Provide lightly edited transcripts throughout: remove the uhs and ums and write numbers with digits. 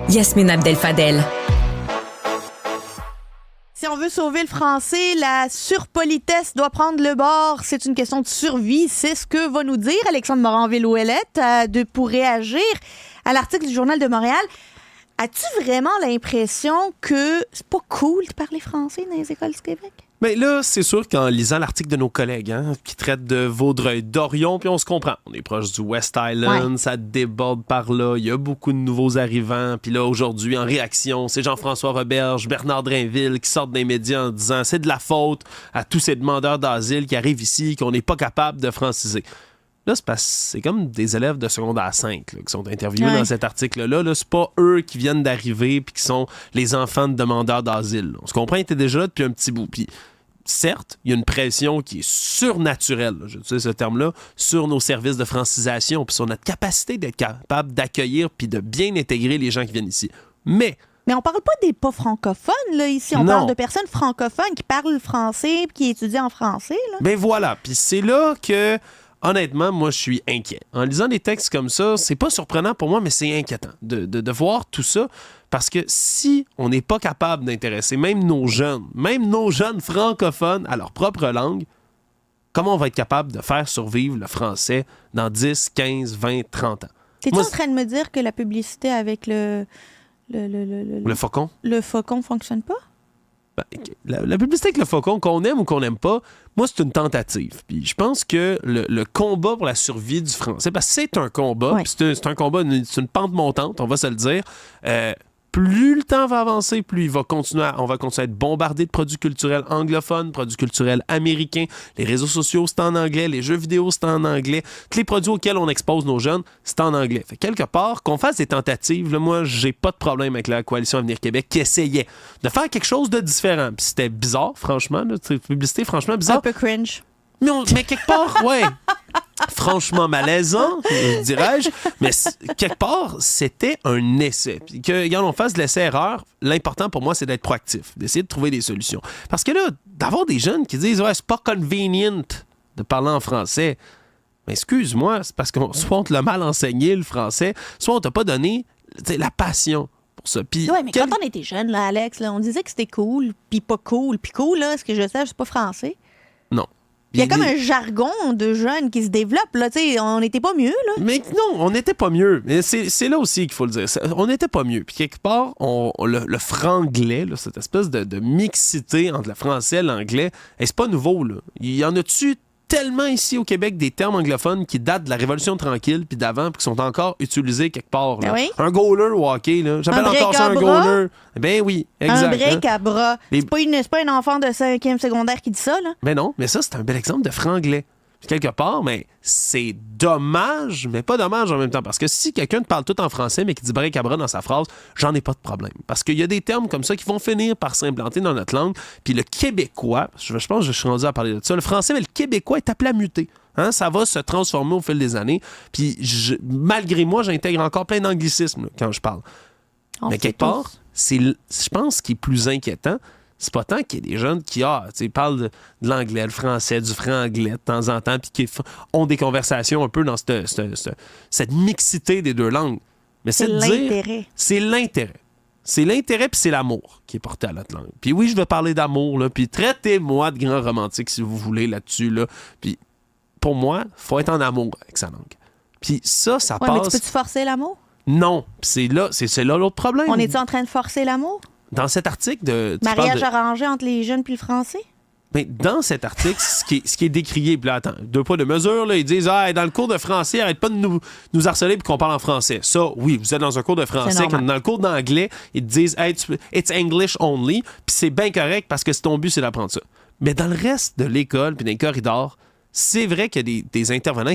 Yasmine Abdel-Fadel. Si on veut sauver le français, la surpolitesse doit prendre le bord. C'est une question de survie. C'est ce que va nous dire Alexandre Morin-Villouellette pour réagir à l'article du Journal de Montréal. As-tu vraiment l'impression que c'est pas cool de parler français dans les écoles du Québec? Mais là, c'est sûr qu'en lisant l'article de nos collègues qui traite de Vaudreuil-Dorion, puis on se comprend. On est proche du West Island, Ça déborde par là, il y a beaucoup de nouveaux arrivants. Puis là, aujourd'hui, en réaction, c'est Jean-François Roberge, Bernard Drainville qui sortent des médias en disant c'est de la faute à tous ces demandeurs d'asile qui arrivent ici, qu'on n'est pas capable de franciser. Là, c'est comme des élèves de secondaire 5 qui sont interviewés dans cet article-là. Là, c'est pas eux qui viennent d'arriver puis qui sont les enfants de demandeurs d'asile. On se comprend, ils étaient déjà là depuis un petit bout. Puis, certes, il y a une pression qui est surnaturelle, j'utilise ce terme-là, sur nos services de francisation puis sur notre capacité d'être capable d'accueillir puis de bien intégrer les gens qui viennent ici. Mais on parle pas des pas francophones, là, ici. On parle de personnes francophones qui parlent le français et qui étudient en français. Là. Ben voilà. Puis c'est là que... Honnêtement, moi, je suis inquiet. En lisant des textes comme ça, c'est pas surprenant pour moi, mais c'est inquiétant de voir tout ça. Parce que si on n'est pas capable d'intéresser même nos jeunes francophones à leur propre langue, comment on va être capable de faire survivre le français dans 10, 15, 20, 30 ans? T'es-tu en train de me dire que la publicité avec le faucon? Le faucon fonctionne pas? Ben, la publicité avec le faucon, qu'on aime ou qu'on n'aime pas, moi, c'est une tentative. Puis je pense que le combat pour la survie du français, parce que c'est un combat, puis c'est un combat, c'est une pente montante, on va se le dire. Plus le temps va avancer, plus on va continuer à être bombardé de produits culturels anglophones, produits culturels américains. Les réseaux sociaux, c'est en anglais. Les jeux vidéo, c'est en anglais. Tous les produits auxquels on expose nos jeunes, c'est en anglais. Fait quelque part, qu'on fasse des tentatives, là, moi, j'ai pas de problème avec la Coalition Avenir Québec qui essayait de faire quelque chose de différent. Puis c'était bizarre, franchement. Cette publicité, franchement, bizarre. Un peu cringe. Mais quelque part, ouais. Franchement malaisant, dirais-je, mais quelque part, c'était un essai. Puis quand on fasse de l'essai-erreur, l'important pour moi, c'est d'être proactif, d'essayer de trouver des solutions. Parce que là, d'avoir des jeunes qui disent « Ouais, c'est pas convenient de parler en français », mais excuse-moi, c'est parce qu'on soit on te l'a mal enseigné, le français, soit on t'a pas donné la passion pour ça. Oui, mais quand on était jeune, là, Alex, là, on disait que c'était cool, puis pas cool. Puis cool, là, ce que je sais, c'est pas français. Non. Il y a comme un jargon de jeunes qui se développe. Là, on n'était pas mieux. Là. Mais non, on n'était pas mieux. Mais c'est là aussi qu'il faut le dire. On n'était pas mieux. Puis quelque part, le franglais, là, cette espèce de mixité entre le français et l'anglais, c'est pas nouveau. Là. Il y en a-tu tellement ici au Québec des termes anglophones qui datent de la Révolution tranquille puis d'avant puis qui sont encore utilisés quelque part. Là. Oui. Un goaler au hockey, là. J'appelle encore ça un goaler. Ben oui, exact. Un break à bras. C'est pas un enfant de 5e secondaire qui dit ça, là. Ben non, mais ça, c'est un bel exemple de franglais. Quelque part, mais c'est dommage, mais pas dommage en même temps. Parce que si quelqu'un te parle tout en français, mais qui dit break à bras dans sa phrase, j'en ai pas de problème. Parce qu'il y a des termes comme ça qui vont finir par s'implanter dans notre langue. Puis le québécois, je pense que je suis rendu à parler de ça, le français, mais le québécois est appelé à muter. Hein? Ça va se transformer au fil des années. Puis malgré moi, j'intègre encore plein d'anglicismes là, quand je parle. Mais quelque part, je pense ce qui est plus inquiétant, c'est pas tant qu'il y ait des jeunes qui parlent de l'anglais, le français, du franglais de temps en temps, puis qui ont des conversations un peu dans cette mixité des deux langues. Mais c'est de dire, c'est l'intérêt. C'est l'intérêt puis c'est l'amour qui est porté à notre langue. Puis oui, je vais parler d'amour, là, puis traitez-moi de grand romantique si vous voulez là-dessus. Là. Puis pour moi, il faut être en amour avec sa langue. Puis ça passe... Mais tu peux-tu forcer l'amour? Non. C'est là l'autre problème. On est-tu en train de forcer l'amour? Dans cet article mariage arrangé entre les jeunes puis le français? Mais dans cet article, ce qui est décrié, puis là, attends, 2 poids, 2 mesures, là, ils disent dans le cours de français, arrête pas de nous harceler puis qu'on parle en français. Ça, oui, vous êtes dans un cours de français. Dans le cours d'anglais, ils te disent it's English only, puis c'est bien correct parce que ton but, c'est d'apprendre ça. Mais dans le reste de l'école puis dans les corridors, c'est vrai qu'il y a des intervenants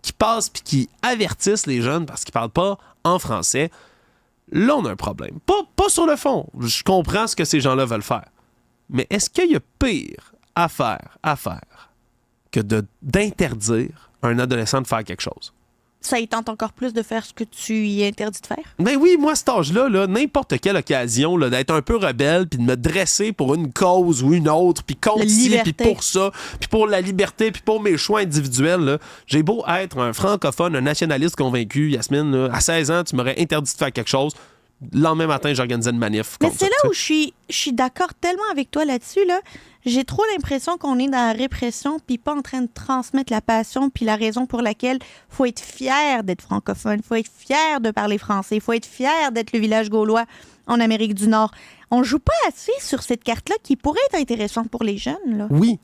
qui passent puis qui avertissent les jeunes parce qu'ils parlent pas en français. Là, on a un problème. Pas sur le fond. Je comprends ce que ces gens-là veulent faire. Mais est-ce qu'il y a pire à faire que d'interdire à un adolescent de faire quelque chose? Ça y tente encore plus de faire ce que tu y interdis de faire? Ben oui, moi, à cet âge-là, n'importe quelle occasion là, d'être un peu rebelle puis de me dresser pour une cause ou une autre, puis contre ci, puis pour ça, puis pour la liberté, puis pour mes choix individuels, là, j'ai beau être un francophone, un nationaliste convaincu, Yasmine, là, à 16 ans, tu m'aurais interdit de faire quelque chose, Le lendemain matin, j'organisais une manif. Mais contre c'est ça, là où tu sais. je suis d'accord tellement avec toi là-dessus. Là. J'ai trop l'impression qu'on est dans la répression puis pas en train de transmettre la passion puis la raison pour laquelle faut être fier d'être francophone, faut être fier de parler français, faut être fier d'être le village gaulois en Amérique du Nord. On joue pas assez sur cette carte-là qui pourrait être intéressante pour les jeunes. Là. Oui.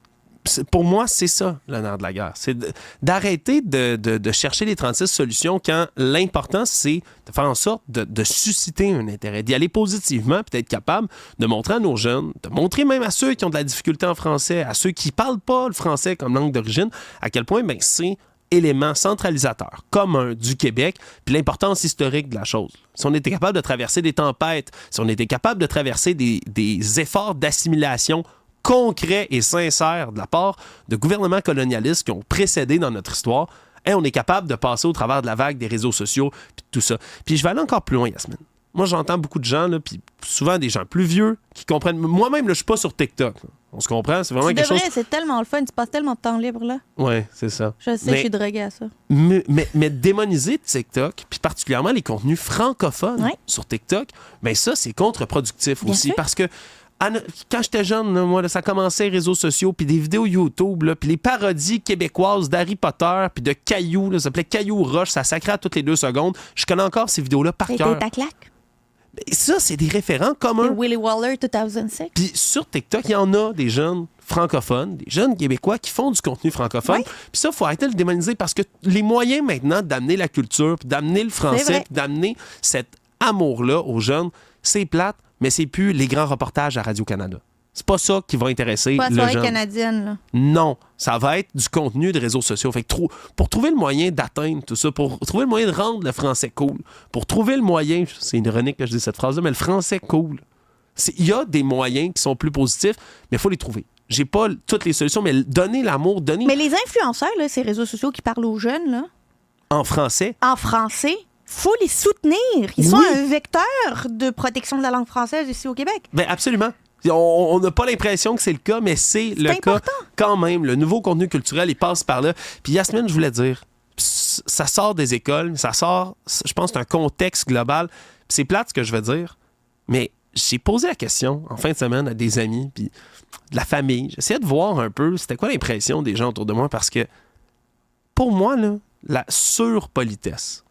Pour moi, c'est ça, le nerf de la guerre. C'est d'arrêter de chercher les 36 solutions quand l'important, c'est de faire en sorte de susciter un intérêt, d'y aller positivement, puis d'être capable de montrer à nos jeunes, de montrer même à ceux qui ont de la difficulté en français, à ceux qui ne parlent pas le français comme langue d'origine, à quel point c'est élément centralisateur, commun du Québec, puis l'importance historique de la chose. Si on était capable de traverser des tempêtes, si on était capable de traverser des efforts d'assimilation concret et sincère de la part de gouvernements colonialistes qui ont précédé dans notre histoire, on est capable de passer au travers de la vague des réseaux sociaux puis tout ça. Puis je vais aller encore plus loin, Yasmine. Moi, j'entends beaucoup de gens, là, puis souvent des gens plus vieux qui comprennent. Moi-même, là, je suis pas sur TikTok. Là. On se comprend? C'est vraiment quelque chose... C'est tellement le fun. Tu passes tellement de temps libre, là. Oui, c'est ça. Je sais, je suis droguée à ça. Mais démoniser TikTok, puis particulièrement les contenus francophones sur TikTok, bien ça, c'est contre-productif Bien aussi. sûr. Parce que quand j'étais jeune, là, moi, là, ça commençait les réseaux sociaux, puis des vidéos YouTube, là, puis les parodies québécoises d'Harry Potter, puis de Caillou, là, ça s'appelait Caillou Roche, ça sacrait à toutes les 2 secondes. Je connais encore ces vidéos-là par cœur. Ta claque. Et ça, c'est des référents communs. Willy Waller 2006. Puis sur TikTok, il y en a des jeunes francophones, des jeunes Québécois qui font du contenu francophone. Oui. Puis ça, il faut arrêter de le démoniser parce que les moyens maintenant d'amener la culture, puis d'amener le français, puis d'amener cet amour-là aux jeunes, c'est plate, mais c'est plus les grands reportages à Radio-Canada. C'est pas ça qui va intéresser Pas la le soirée jeune. canadienne, là. Non, ça va être du contenu de réseaux sociaux. Fait que pour trouver le moyen d'atteindre tout ça, pour trouver le moyen de rendre le français cool, pour trouver le moyen, c'est ironique que je dise cette phrase-là, mais le français cool, il y a des moyens qui sont plus positifs, mais il faut les trouver. J'ai pas toutes les solutions, mais donner l'amour, donner... Mais les influenceurs, là, ces réseaux sociaux qui parlent aux jeunes, là, En français, faut les soutenir. Ils sont un vecteur de protection de la langue française ici au Québec. bien absolument. On n'a pas l'impression que c'est le cas, mais c'est le important. cas quand même. Le nouveau contenu culturel, il passe par là. Puis Yasmine, je voulais dire, ça sort des écoles, ça sort, je pense, d'un contexte global. Puis c'est plate ce que je veux dire, mais j'ai posé la question en fin de semaine à des amis, puis de la famille. J'essayais de voir un peu c'était quoi l'impression des gens autour de moi, parce que pour moi, là, la surpolitesse,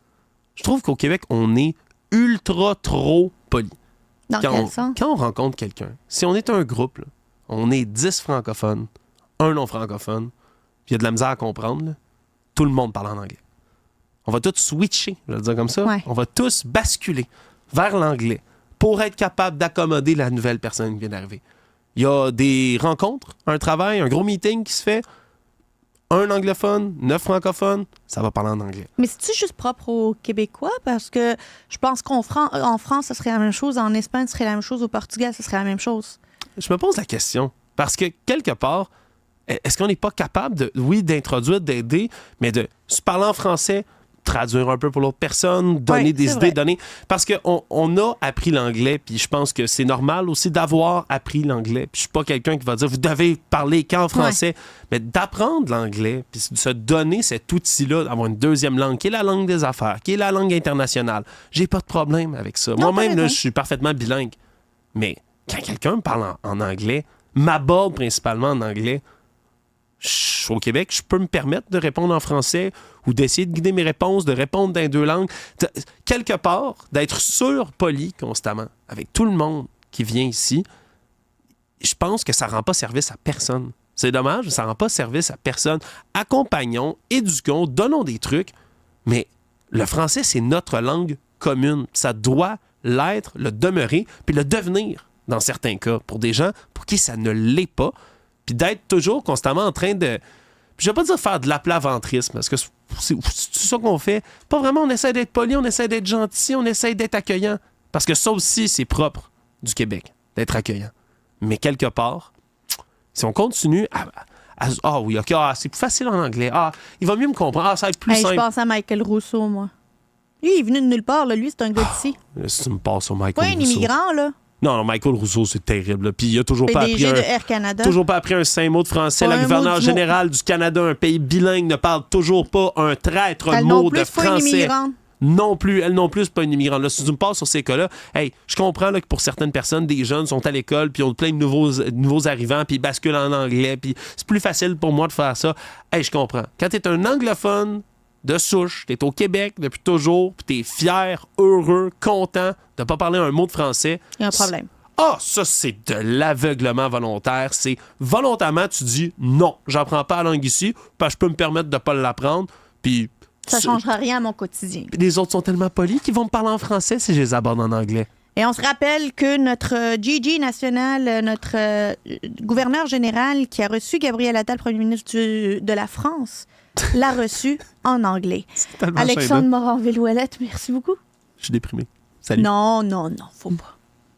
je trouve qu'au Québec, on est ultra trop poli. Dans quel sens? Quand on rencontre quelqu'un, si on est un groupe, là, on est 10 francophones, un non francophone, puis il y a de la misère à comprendre, là, tout le monde parle en anglais. On va tous switcher, je vais le dire comme ça. Ouais. On va tous basculer vers l'anglais pour être capable d'accommoder la nouvelle personne qui vient d'arriver. Il y a des rencontres, un travail, un gros meeting qui se fait. Un anglophone, 9 francophones, ça va parler en anglais. Mais c'est-tu juste propre aux Québécois? Parce que je pense qu'en France, ça serait la même chose. En Espagne, ce serait la même chose. Au Portugal, ce serait la même chose. Je me pose la question. Parce que, quelque part, est-ce qu'on n'est pas capable, d'introduire, d'aider, mais de se parler en français, traduire un peu pour l'autre personne, donner des idées, donner... Parce qu'on a appris l'anglais, puis je pense que c'est normal aussi d'avoir appris l'anglais. Puis je suis pas quelqu'un qui va dire « vous devez parler qu'en français », mais d'apprendre l'anglais, puis de se donner cet outil-là, d'avoir une deuxième langue, qui est la langue des affaires, qui est la langue internationale. J'ai pas de problème avec ça. Moi-même, là, je suis parfaitement bilingue. Mais quand quelqu'un me parle en anglais, m'aborde principalement en anglais, au Québec, je peux me permettre de répondre en français ou d'essayer de guider mes réponses, de répondre dans 2 langues. Quelque part, d'être surpoli constamment avec tout le monde qui vient ici, je pense que ça ne rend pas service à personne. C'est dommage, ça ne rend pas service à personne. Accompagnons, éduquons, donnons des trucs, mais le français, c'est notre langue commune. Ça doit l'être, le demeurer, puis le devenir dans certains cas pour des gens pour qui ça ne l'est pas. Puis d'être toujours constamment en train de... Je ne vais pas dire faire de l'aplaventrisme, parce que c'est ça qu'on fait. Pas vraiment, on essaie d'être poli, on essaie d'être gentil, on essaie d'être accueillant. Parce que ça aussi, c'est propre du Québec, d'être accueillant. Mais quelque part, si on continue oui, OK, c'est plus facile en anglais. Il va mieux me comprendre. Ça va être plus simple. Je pense à Michael Rousseau, moi. Lui, il est venu de nulle part, là. Lui, c'est un gars d'ici. Si tu me passes au Michael Pas un Rousseau. immigrant, là. Non, Michael Rousseau, c'est terrible. Là. Puis il a toujours pas appris PDG de Air Canada. Toujours pas appris un saint mot de français. Pas La un gouverneure mot du générale du Canada, un pays bilingue, ne parle toujours pas un traître Elle mot non plus, de c'est pas une français. immigrante. non plus, elle non plus, c'est pas une immigrante. Là, si tu me passes sur ces cas-là, hey, je comprends là, que pour certaines personnes, des jeunes sont à l'école, puis ont plein de nouveaux arrivants, puis ils basculent en anglais, puis c'est plus facile pour moi de faire ça. Hey, je comprends. Quand t'es un anglophone de souche, t'es au Québec depuis toujours, puis t'es fier, heureux, content de pas parler un mot de français. Il y a un problème. Ah, ça, c'est de l'aveuglement volontaire. C'est volontairement, tu dis non, j'apprends pas la langue ici, parce que je peux me permettre de pas l'apprendre, puis Ça ne changera rien à mon quotidien. les autres sont tellement polis qu'ils vont me parler en français si je les aborde en anglais. Et on se rappelle que notre Gigi national, notre gouverneur général qui a reçu Gabriel Attal, premier ministre de la France, l'a reçu en anglais. Tellement Alexandre Morin-Villouellette, merci beaucoup. Je suis déprimé. Salut. Non, faut pas.